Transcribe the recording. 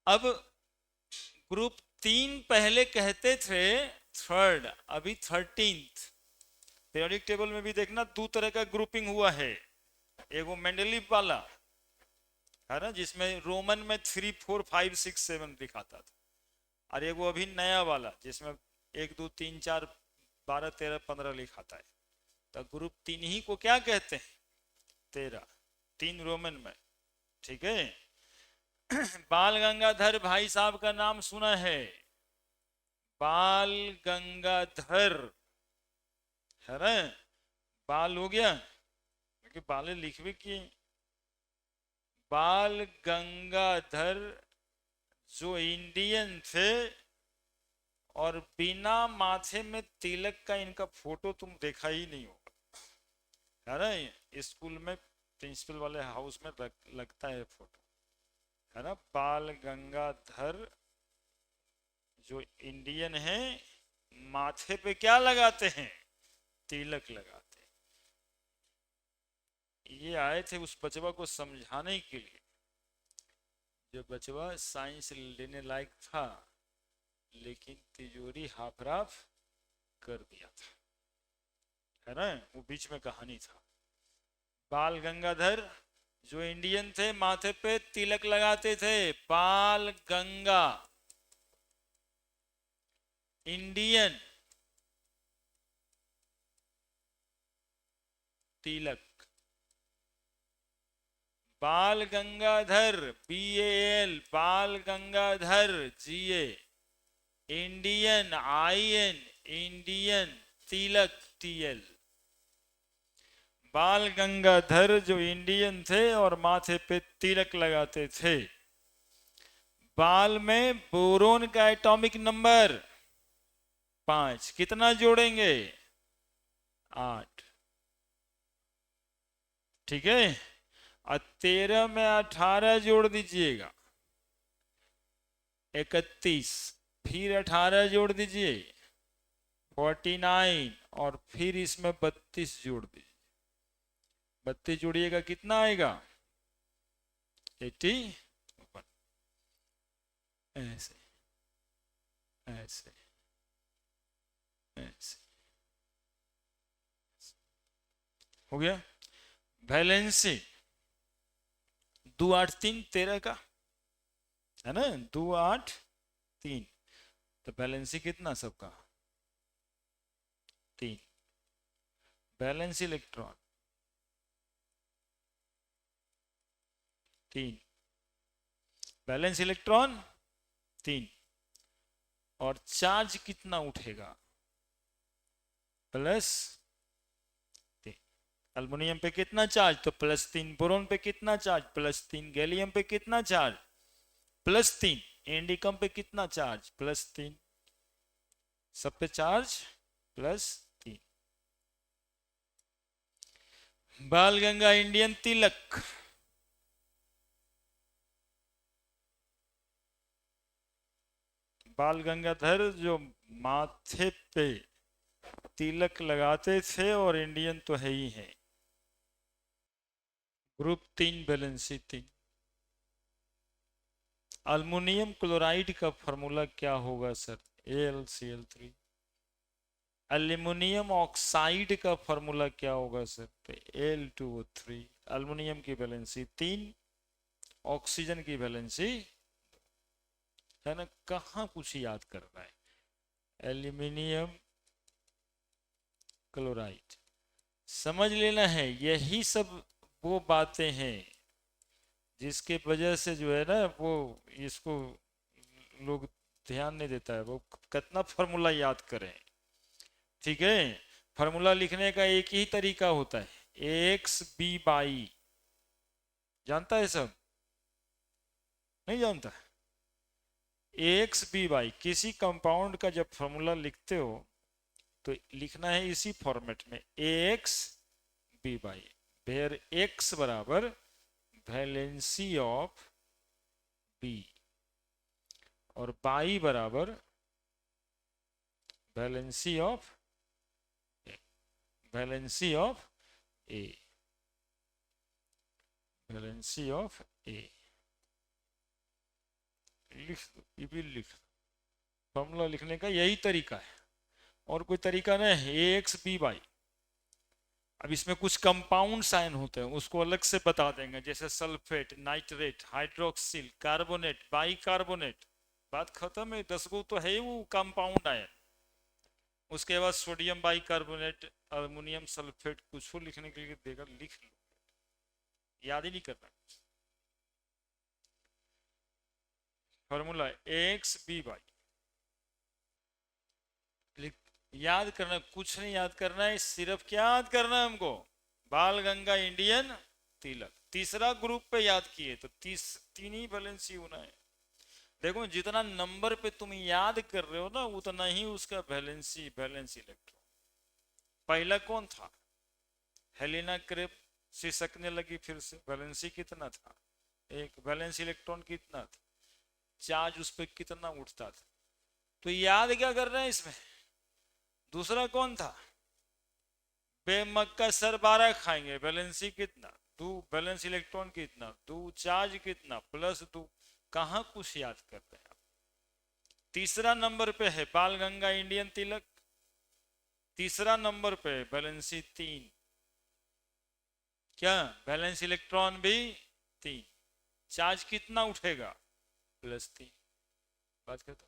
अब ग्रुप 3 पहले कहते थे थर्ड, अभी 13th। पीरियोडिक टेबल में भी देखना दो तरह का ग्रुपिंग हुआ है। एक वो मेंडलीव वाला है ना, जिसमें रोमन में 3 4 5 6 7 दिखाता था, और एक वो अभी नया वाला जिसमें 1 2 3 4 12 13 15 लिखाता है। तो ग्रुप 3 ही को क्या कहते हैं? 13, 3 रोमन में। ठीक है। बाल गंगाधर भाई साहब का नाम सुना है? बाल गंगाधर, है ना? बाल हो गया क्योंकि बाले लिख भी किए। बाल गंगाधर जो इंडियन थे, और बिना माथे में तिलक का इनका फोटो तुम देखा ही नहीं होगा, है ना? स्कूल में प्रिंसिपल वाले हाउस में लगता है फोटो, है ना? बाल गंगाधर जो इंडियन है, माथे पे क्या लगाते हैं? तिलक लगाते हैं। ये आए थे उस बचवा को समझाने के लिए, जो बचवा साइंस लेने लायक था, लेकिन तिजोरी हाफ राफ कर दिया था, है ना? वो बीच में कहानी था। बाल गंगाधर जो इंडियन थे, माथे पे तिलक लगाते थे। बाल गंगा इंडियन, तिलक। बाल गंगाधर BAL, बाल Gangadhar GA, Indian IN, Indian, Tilak TL। बाल गंगाधर जो इंडियन थे और माथे पे तिलक लगाते थे। बाल में बोरोन का एटॉमिक नंबर 5, कितना जोड़ेंगे? 8। ठीक है। और 13 में 18 जोड़ दीजिएगा, 31। फिर 18 जोड़ दीजिए, 49। और फिर इसमें 32 जोड़ दीजिए। 32 जोड़िएगा कितना आएगा? 81। ऐसे ऐसे ऐसे हो गया। वैलेंसी 2 8 3 13 का, है ना? 2 8 3। तो वैलेंसी कितना सबका? 3। Valence electron 3, valence electron 3। और चार्ज कितना उठेगा? +3। अल्युमिनियम पे कितना चार्ज? तो +3। बोरोन पे कितना चार्ज? +3। गैलियम पे कितना चार्ज? +3। इंडिकम पे कितना चार्ज? +3। सब पे चार्ज +3। बाल गंगा इंडियन तिलक, बाल गंगाधर जो माथे पे तिलक लगाते थे और इंडियन तो है ही है। Group 3 valency 3। अल्युमिनियम क्लोराइड का फॉर्मूला क्या होगा सर? AlCl3। अल्युमिनियम ऑक्साइड का फॉर्मूला क्या होगा सर? तो Al2O3। अल्युमिनियम की वैलेंसी 3, ऑक्सीजन की वैलेंसी, है ना? कहाँ कुछ याद कर रहा है? एल्यूमिनियम क्लोराइड समझ लेना है। यही सब वो बातें हैं जिसके वजह से जो है ना, वो इसको लोग ध्यान नहीं देता है। वो कितना फार्मूला याद करें। ठीक है। फार्मूला लिखने का एक ही तरीका होता है, AXB/, जानता है सब? नहीं जानता? AXB/, किसी कंपाउंड का जब फार्मूला लिखते हो तो लिखना है इसी फॉर्मेट में, AXB/, वेयर X बराबर वैलेंसी ऑफ B और बाई बराबर valency of A, valency of A, valency of A। लिख दो, ये भी लिख। फॉर्मूला लिखने का यही तरीका है, और कोई तरीका नहीं है। ए एक्स बी वाई। अब इसमें कुछ कंपाउंड साइन होते हैं, उसको अलग से बता देंगे, जैसे sulphate, nitrate, hydroxyl, carbonate, bicarbonate. बात खत्म है। 10 गो तो है वो कंपाउंड आए। उसके बाद सोडियम बाइकार्बोनेट, अल्युमिनियम सल्फेट, कुछ लिखने के लिए देगा, लिख लो, याद ही नहीं करना। फॉर्मूला एक्स बी वाई याद करना, कुछ नहीं याद करना है, सिर्फ क्या याद करना है हमको, बाल गंगा इंडियन तिलक। तीसरा ग्रुप पे याद किए तो तीन ही वैलेंसी होना है। देखो जितना नंबर पे तुम याद कर रहे हो ना, उतना ही उसका वैलेंसी इलेक्ट्रॉन। पहला कौन था? Helena crepe. सिसकने लगी फिर से। वैलेंसी कितना था? एक। वैलेंस इलेक्ट्रॉन कितना था? चार्ज उस पर कितना उठता था? तो याद क्या कर रहे हैं इसमें? दूसरा कौन था? बेमक्का सर 12 खाएंगे, वैलेंसी कितना? 2। वैलेंस इलेक्ट्रॉन कितना? 2। चार्ज कितना? +2। कहां कुछ याद कर रहे हैं आप? तीसरा नंबर पे है बाल गंगा इंडियन तिलक। तीसरा नंबर पे वैलेंसी 3। क्या? वैलेंस इलेक्ट्रॉन भी 3। चार्ज कितना उठेगा? +3। बात करता